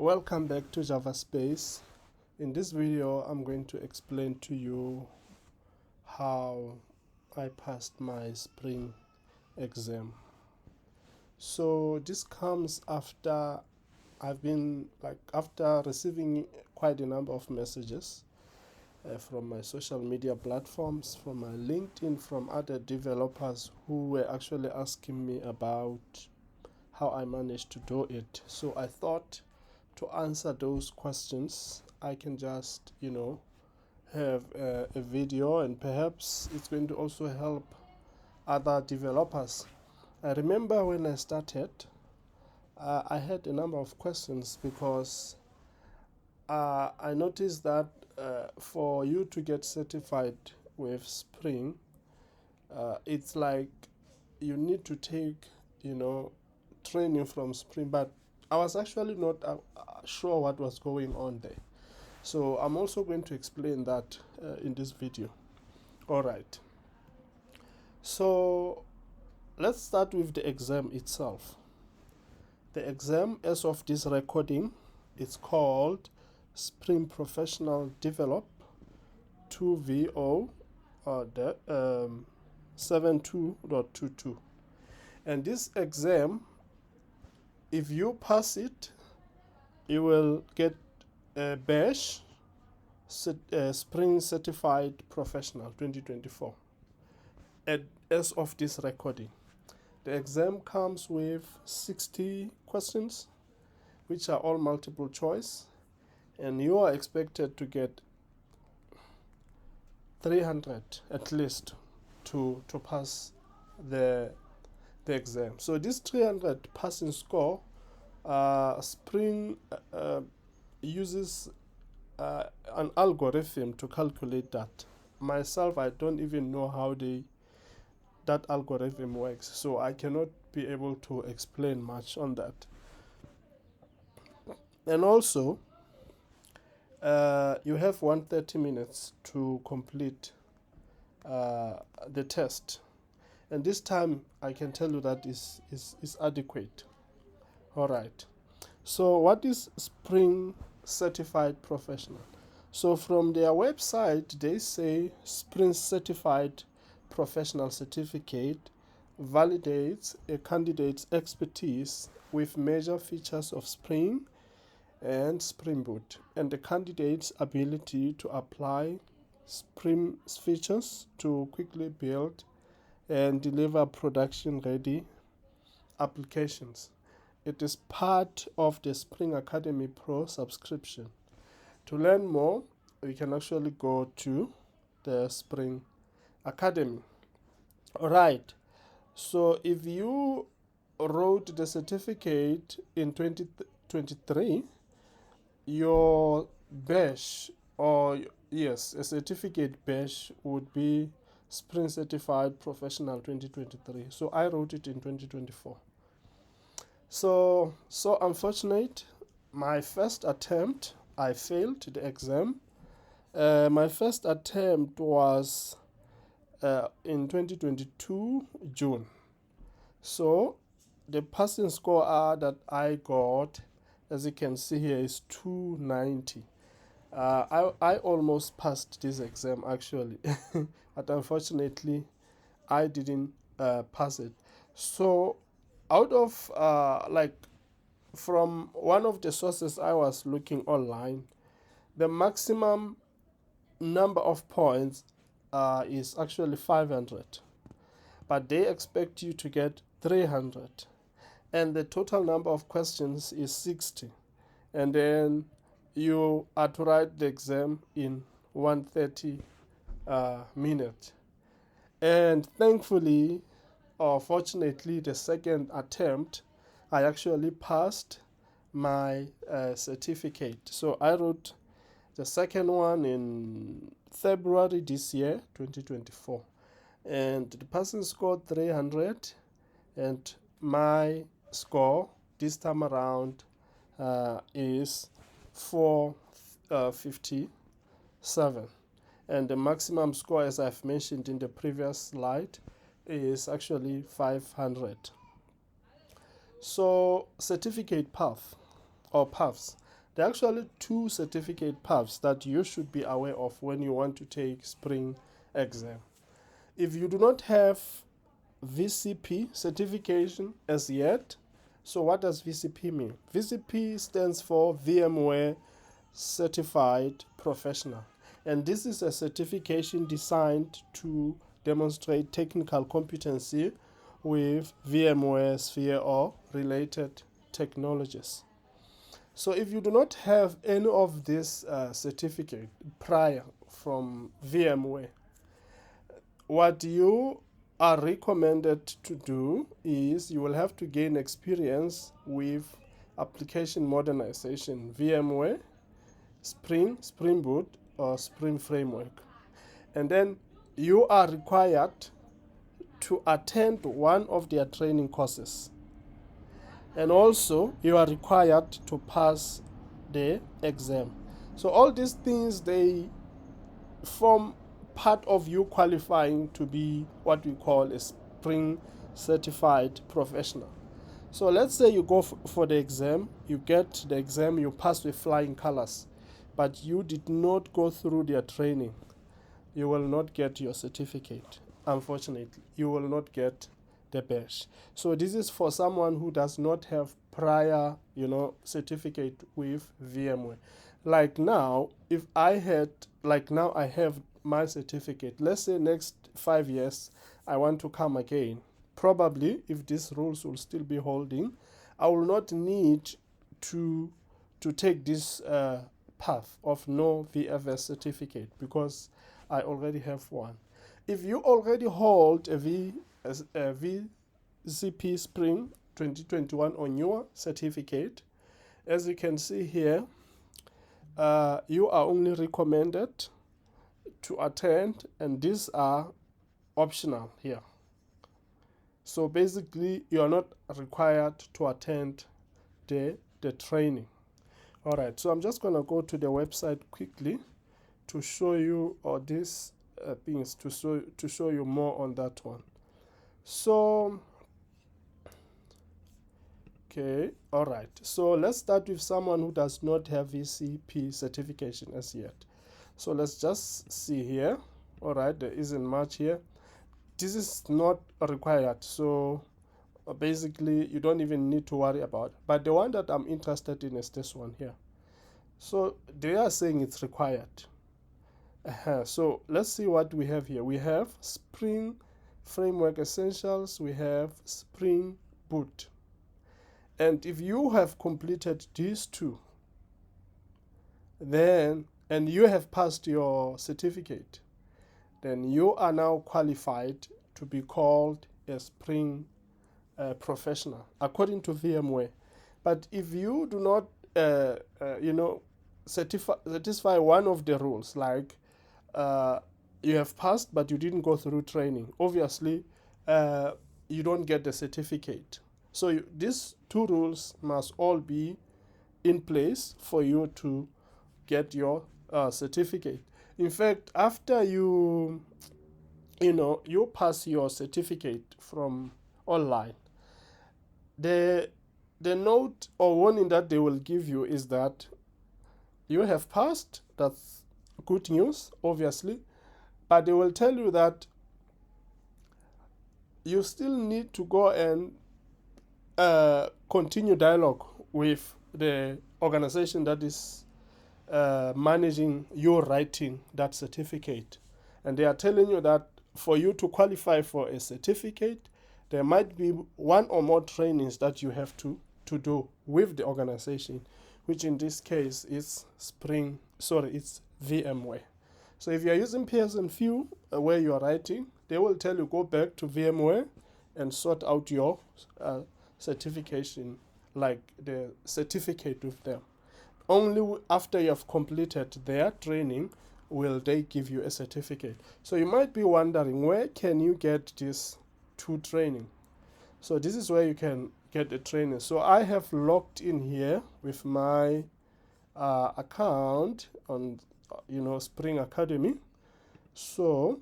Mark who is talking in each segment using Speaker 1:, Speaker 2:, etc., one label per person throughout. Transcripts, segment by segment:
Speaker 1: Welcome back to Java Space. In this video, I'm going to explain to you how I passed my spring exam. So this comes after after receiving quite a number of messages from my social media platforms, from my LinkedIn, from other developers who were actually asking me about how I managed to do it. So I thought, to answer those questions, I can just have a video, and perhaps it's going to also help other developers. I remember when I started, I had a number of questions because I noticed that for you to get certified with Spring, it's like you need to take training from Spring, but I was actually not sure what was going on there. So I'm also going to explain that in this video. Alright, so let's start with the exam itself. The exam, as of this recording, it's called Spring Professional Develop 2VO or the 72.22. And this exam, if you pass it, you will get a badge, Spring Certified Professional 2024. And as of this recording, the exam comes with 60 questions, which are all multiple choice, and you are expected to get 300 at least to pass the exam. So this 300 passing score, Spring uses an algorithm to calculate that. Myself, I don't even know how that algorithm works, so I cannot be able to explain much on that. And also, you have 130 minutes to complete the test. And this time, I can tell you that is adequate. All right. So what is Spring Certified Professional? So from their website, they say Spring Certified Professional Certificate validates a candidate's expertise with major features of Spring and Spring Boot, and the candidate's ability to apply Spring features to quickly build and deliver production-ready applications. It is part of the Spring Academy Pro subscription. To learn more, we can actually go to the Spring Academy. Alright, so if you wrote the certificate in 2023, your badge, or yes, a certificate badge would be Spring Certified Professional 2023. So I wrote it in 2024. So unfortunate, my first attempt, I failed the exam. My first attempt was in 2022 June. So the passing score that I got, as you can see here, is 290. I almost passed this exam actually, but unfortunately I didn't pass it. So out of from one of the sources I was looking online, the maximum number of points is actually 500, but they expect you to get 300, and the total number of questions is 60, and then you are to write the exam in 130 minutes. And thankfully, or fortunately, the second attempt, I actually passed my certificate. So I wrote the second one in February this year, 2024. And the person scored 300, and my score this time around is 457. And the maximum score, as I've mentioned in the previous slide, is actually 500. So certificate path or paths. There are actually two certificate paths that you should be aware of when you want to take Spring exam. If you do not have VCP certification as yet, so what does VCP mean? VCP stands for VMware Certified Professional. And this is a certification designed to demonstrate technical competency with VMware Sphere or related technologies. So if you do not have any of this certificate prior from VMware, what you are recommended to do is you will have to gain experience with application modernization, VMware, Spring Boot, or Spring Framework. And then you are required to attend one of their training courses. And also you are required to pass the exam. So all these things, they form part of you qualifying to be what we call a Spring certified professional. So let's say you go for the exam, you get the exam, you pass with flying colors, but you did not go through their training. You will not get your certificate. Unfortunately, you will not get the badge. So this is for someone who does not have prior, certificate with VMware. Like now, if I had, like now I have my certificate. Let's say next 5 years, I want to come again. Probably, if these rules will still be holding, I will not need to take this path of no VFS certificate because I already have one. If you already hold a VCP Spring 2021 on your certificate, as you can see here, you are only recommended to attend, and these are optional here. So basically, you are not required to attend the training. All right, so I'm just going to go to the website quickly to show you all these things, to show you more on that one. So, okay, all right. So let's start with someone who does not have VCP certification as yet. So let's just see here. All right, there isn't much here. This is not required, so basically you don't even need to worry about it. But the one that I'm interested in is this one here. So they are saying it's required. So let's see what we have here. We have Spring Framework Essentials, we have Spring Boot. And if you have completed these two, then, and you have passed your certificate, then you are now qualified to be called a Spring professional, according to VMware. But if you do not, satisfy one of the rules, like you have passed but you didn't go through training, obviously you don't get the certificate. So these two rules must all be in place for you to get your certificate. In fact, after you pass your certificate from online, the note or warning that they will give you is that you have passed. That's good news, obviously, but they will tell you that you still need to go and continue dialogue with the organization that is managing your writing that certificate. And they are telling you that for you to qualify for a certificate, there might be one or more trainings that you have to do with the organization, which in this case is it's VMware. So if you are using Pearson VUE where you are writing, they will tell you go back to VMware and sort out your certification, like the certificate with them. Only after you have completed their training will they give you a certificate. So you might be wondering, where can you get this two training? So this is where you can get the training. So I have logged in here with my account on Spring Academy. So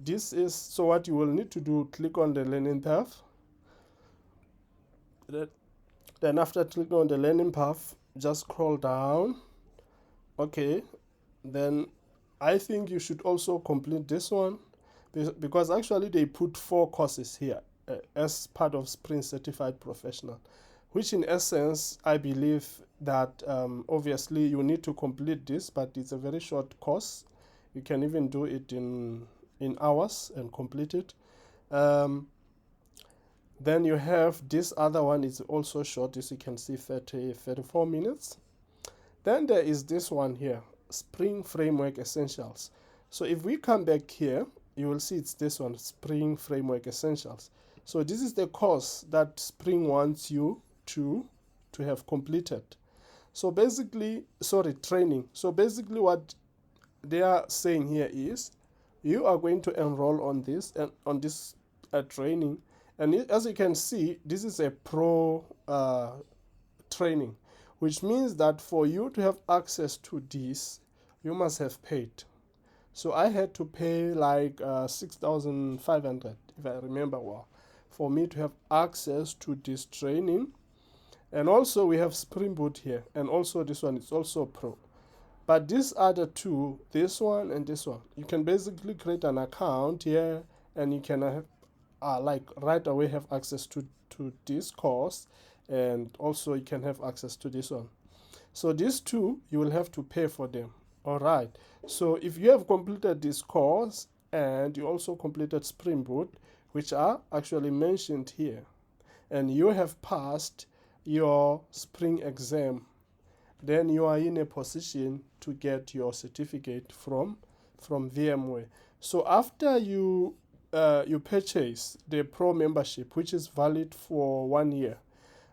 Speaker 1: so what you will need to do, click on the learning path. Then after clicking on the learning path, just scroll down. Okay, then I think you should also complete this one, because actually they put 4 courses here as part of Spring Certified Professional, which in essence I believe that obviously you need to complete this, but it's a very short course. You can even do it in hours and complete it. Then you have this other one, is also short, as you can see, 34 minutes. Then there is this one here, Spring Framework Essentials. So if we come back here, you will see it's this one, Spring Framework Essentials. So this is the course that Spring wants you to have completed. So basically, training. So basically what they are saying here is you are going to enroll on this and on this training. And as you can see, this is a pro training, which means that for you to have access to this, you must have paid. So I had to pay like 6,500, if I remember well, for me to have access to this training. And also we have Spring Boot here, and also this one is also pro. But these other two, this one and this one, you can basically create an account here, and you can have like right away have access to this course, and also you can have access to this one. So these two, you will have to pay for them. All right. So if you have completed this course and you also completed Spring Boot, which are actually mentioned here, and you have passed your Spring exam, then you are in a position to get your certificate from VMware. So after you purchase the Pro membership, which is valid for 1 year,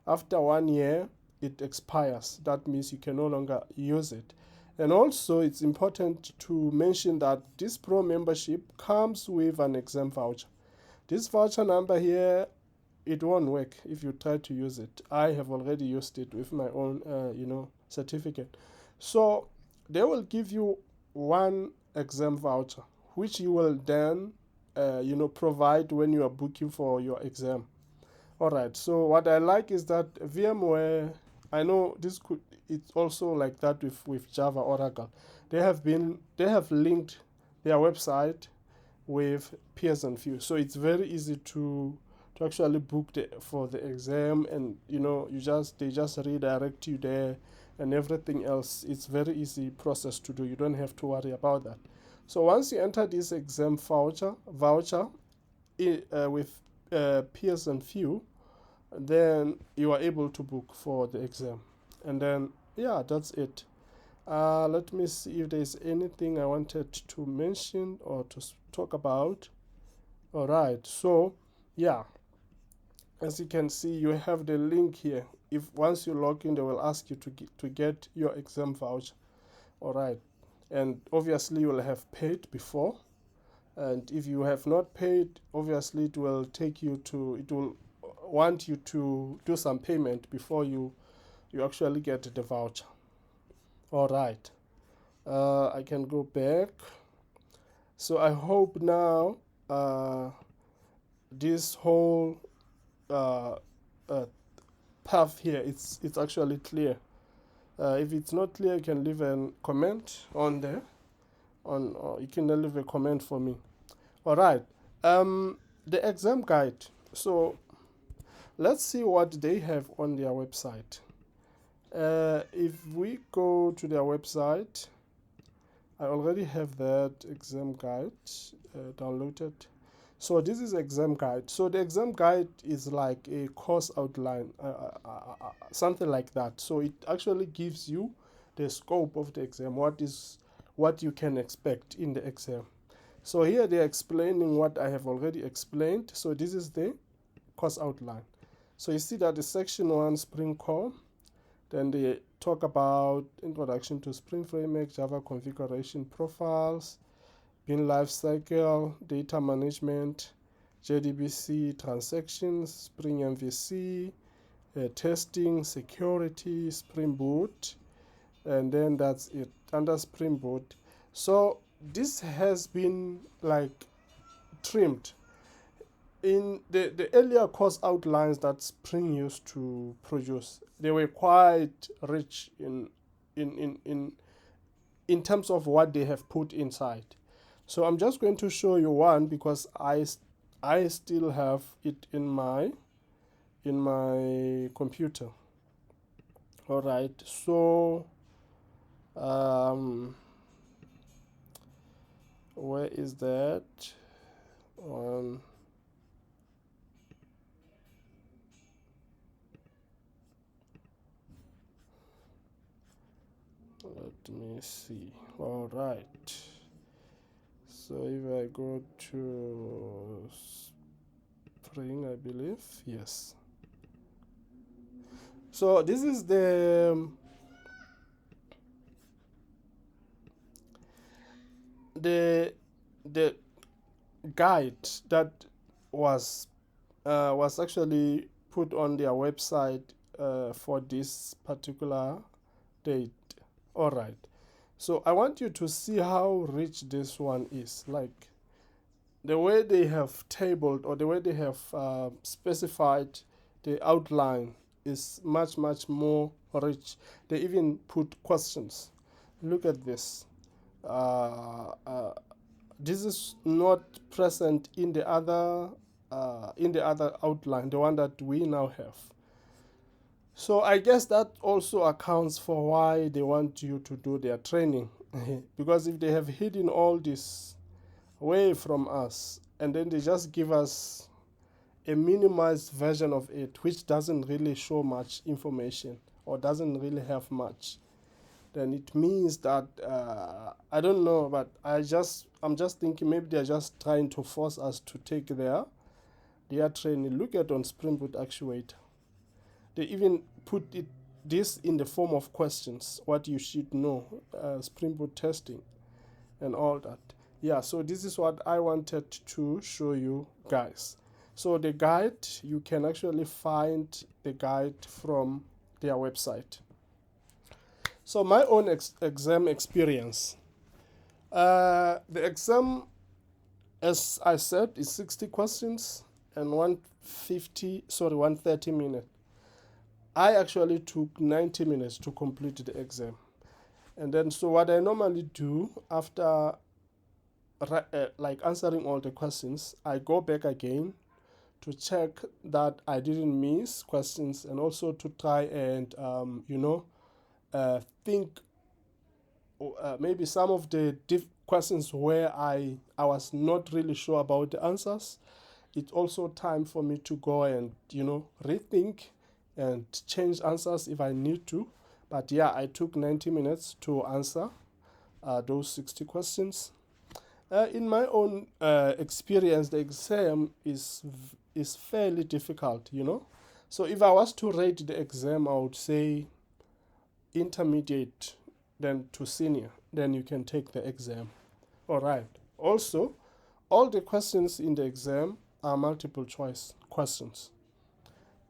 Speaker 1: after 1 year it expires. That means you can no longer use it. And also it's important to mention that this Pro membership comes with an exam voucher. This voucher number here, it won't work if you try to use it. I have already used it with my own certificate. So they will give you one exam voucher, which you will then provide when you are booking for your exam. All right. So what I like is that VMware, I know it's also like that with Java Oracle. They have linked their website with Pearson VUE, so it's very easy to actually book for the exam, and they just redirect you there, and everything else. It's very easy process to do. You don't have to worry about that. So once you enter this exam voucher with Pearson VUE, then you are able to book for the exam. And then that's it. Let me see if there's anything I wanted to mention or to talk about. All right. So as you can see, you have the link here. If once you log in, they will ask you to get your exam voucher. All right. And obviously you will have paid before, and if you have not paid, obviously it will want you to do some payment before you actually get the voucher. All right. I can go back. So I hope now this whole path here, it's actually clear. If it's not clear, you can leave a comment on there. Or you can leave a comment for me. All right. The exam guide. So let's see what they have on their website. If we go to their website, I already have that exam guide downloaded. So this is exam guide. So the exam guide is like a course outline, something like that. So it actually gives you the scope of the exam, what you can expect in the exam. So here they're explaining what I have already explained. So this is the course outline. So you see that the section 1, Spring Core, then they talk about introduction to Spring Framework, Java configuration profiles, bin lifecycle, data management, JDBC transactions, Spring MVC, testing, security, Spring Boot, and then that's it under Spring Boot. So this has been like trimmed. in the earlier course outlines that Spring used to produce, they were quite rich in terms of what they have put inside. So I'm just going to show you one because I still have it in my computer. All right, so where is that one? Let me see. All right, so if I go to Spring, I believe, yes. So this is the guide that was actually put on their website for this particular date. All right, so I want you to see how rich this one is. Like the way they have tabled, or the way they have specified the outline is much more rich. They even put questions. Look at this. This is not present in the other outline, the one that we now have. So I guess that also accounts for why they want you to do their training. Because if they have hidden all this away from us and then they just give us a minimized version of it, which doesn't really show much information or doesn't really have much, then it means that I don't know, but I'm just thinking maybe they're just trying to force us to take their training. Look at on Spring Boot Actuator. They even put this in the form of questions, what you should know, Spring Boot testing and all that. Yeah, so this is what I wanted to show you guys. So the guide, you can actually find the guide from their website. So my own exam experience. The exam, as I said, is 60 questions and 130 minutes. I actually took 90 minutes to complete the exam. And then, so what I normally do after like answering all the questions, I go back again to check that I didn't miss questions, and also to try and think maybe some of the questions where I was not really sure about the answers. It's also time for me to go and rethink and change answers if I need to. But yeah, I took 90 minutes to answer those 60 questions. In my own experience, the exam is fairly difficult, So if I was to rate the exam, I would say intermediate then to senior, then you can take the exam. All right. Also, all the questions in the exam are multiple choice questions.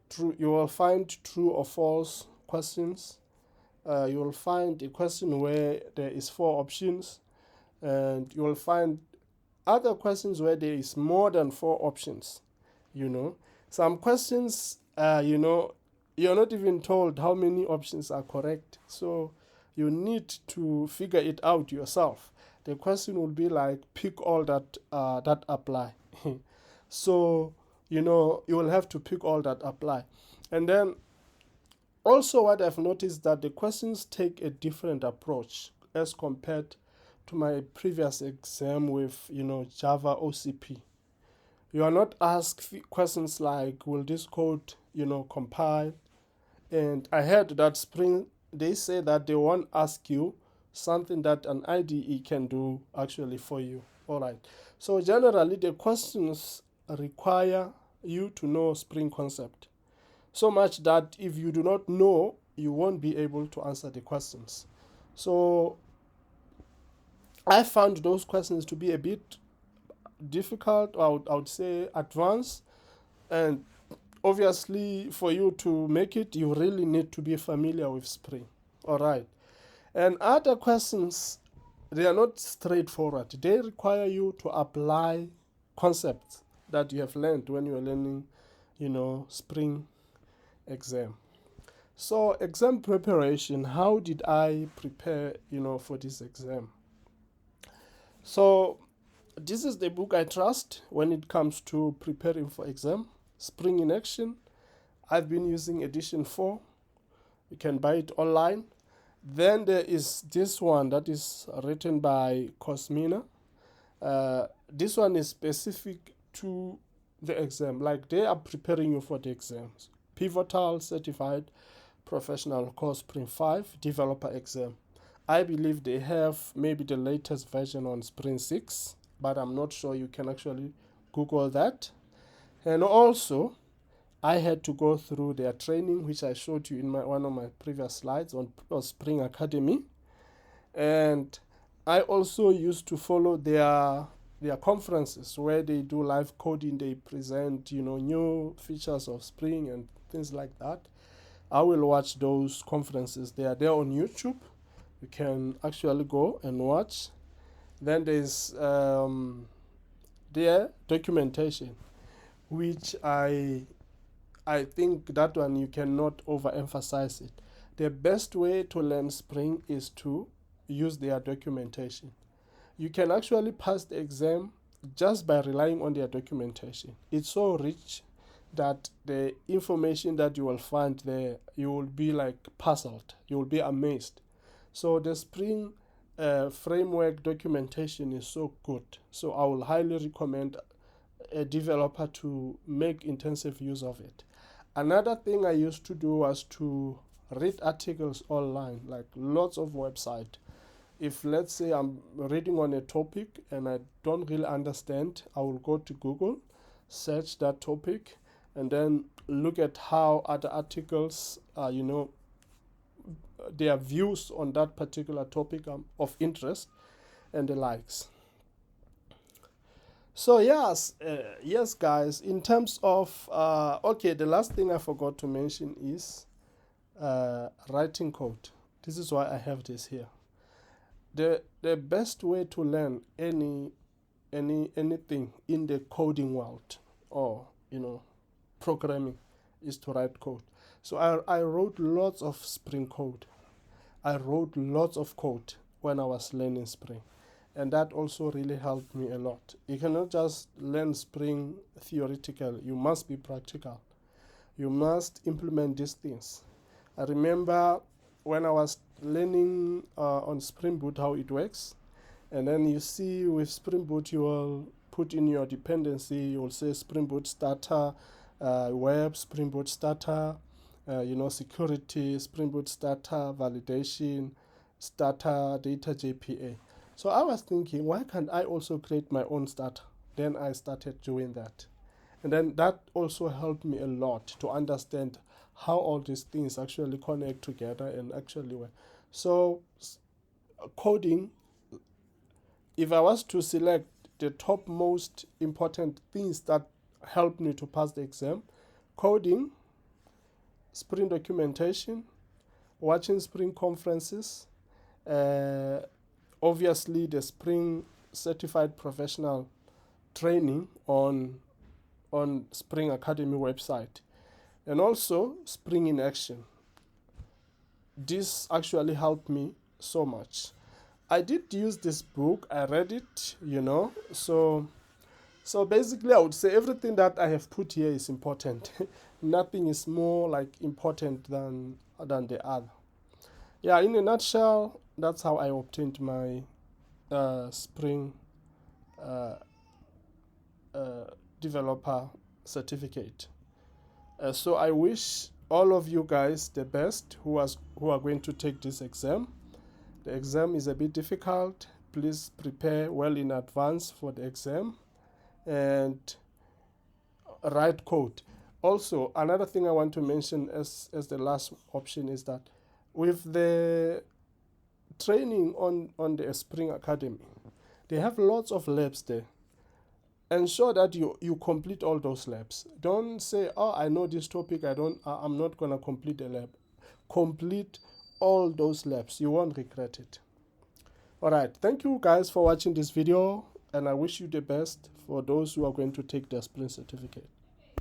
Speaker 1: True, you will find true or false questions. You will find a question where there is 4 options, and you will find other questions where there is more than 4 options. Some questions, you're not even told how many options are correct. So you need to figure it out yourself. The question will be like, pick all that apply. So, you will have to pick all that apply. And then also what I've noticed that the questions take a different approach as compared to my previous exam with, Java OCP. You are not asked questions like, will this code, compile? And I heard that Spring, they say that they won't ask you something that an IDE can do actually for you. All right. So generally, the questions require you to know Spring concept. So much that if you do not know, you won't be able to answer the questions. So I found those questions to be a bit difficult, or I would say advanced. And obviously, for you to make it, you really need to be familiar with Spring. All right. And other questions, they are not straightforward. They require you to apply concepts that you have learned when you are learning, you know, Spring exam. So exam preparation, how did I prepare, you know, for this exam? So this is the book I trust when it comes to preparing for exam, Spring in Action. I've been using edition 4. You can buy it online. Then there is this one that is written by Cosmina. This one is specific to the exam, like they are preparing you for the exams. Pivotal Certified Professional Course Spring 5 Developer Exam. I believe they have maybe the latest version on Spring 6, but I'm not sure. You can actually Google that. And also, I had to go through their training, which I showed you in one of my previous slides on Spring Academy. And I also used to follow their conferences where they do live coding. They present, you know, new features of Spring and things like that. I will watch those conferences. They are there on YouTube. You can actually go and watch. Then there's their documentation, which I think that one you cannot overemphasize it. The best way to learn Spring is to use their documentation. You can actually pass the exam just by relying on their documentation. It's so rich that the information that you will find there, you will be like puzzled. You will be amazed. So the Spring framework documentation is so good. So I will highly recommend a developer to make intensive use of it. Another thing I used to do was to read articles online, like lots of websites. If let's say I'm reading on a topic and I don't really understand, I will go to Google, search that topic, and then look at how other articles, you know, their views on that particular topic of interest and the likes. So yes, guys, in terms of, okay, the last thing I forgot to mention is writing code. This is why I have this here. The best way to learn anything in the coding world, or, you know, programming, is to write code. So I wrote lots of Spring code. I wrote lots of code when I was learning Spring. And that also really helped me a lot. You cannot just learn Spring theoretical. You must be practical. You must implement these things. I remember when I was learning on Spring Boot how it works. And then you see with Spring Boot, you will put in your dependency. You will say Spring Boot starter, web, Spring Boot starter, you know, security, Spring Boot starter, validation, starter, data JPA. So I was thinking, why can't I also create my own starter? Then I started doing that. And then that also helped me a lot to understand how all these things actually connect together and actually work. So coding, if I was to select the top most important things that helped me to pass the exam, coding, Spring documentation, watching Spring conferences, obviously the Spring Certified Professional training on Spring Academy website, and also Spring in Action. This actually helped me so much. I did use this book. I read it, you know. So basically I would say everything that I have put here is important. Nothing is more like important than the other. Yeah, in a nutshell, that's how I obtained my Spring developer certificate. So I wish all of you guys the best who are going to take this exam. The exam is a bit difficult. Please prepare well in advance for the exam and write code. Also, another thing I want to mention as the last option is that with the training on the Spring Academy, they have lots of labs there. Ensure that you complete all those labs. Don't say, oh, I know this topic, I'm not going to complete the lab. Complete all those labs. You won't regret it. All right. Thank you guys for watching this video, and I wish you the best for for those who are going to take their Spring certificate.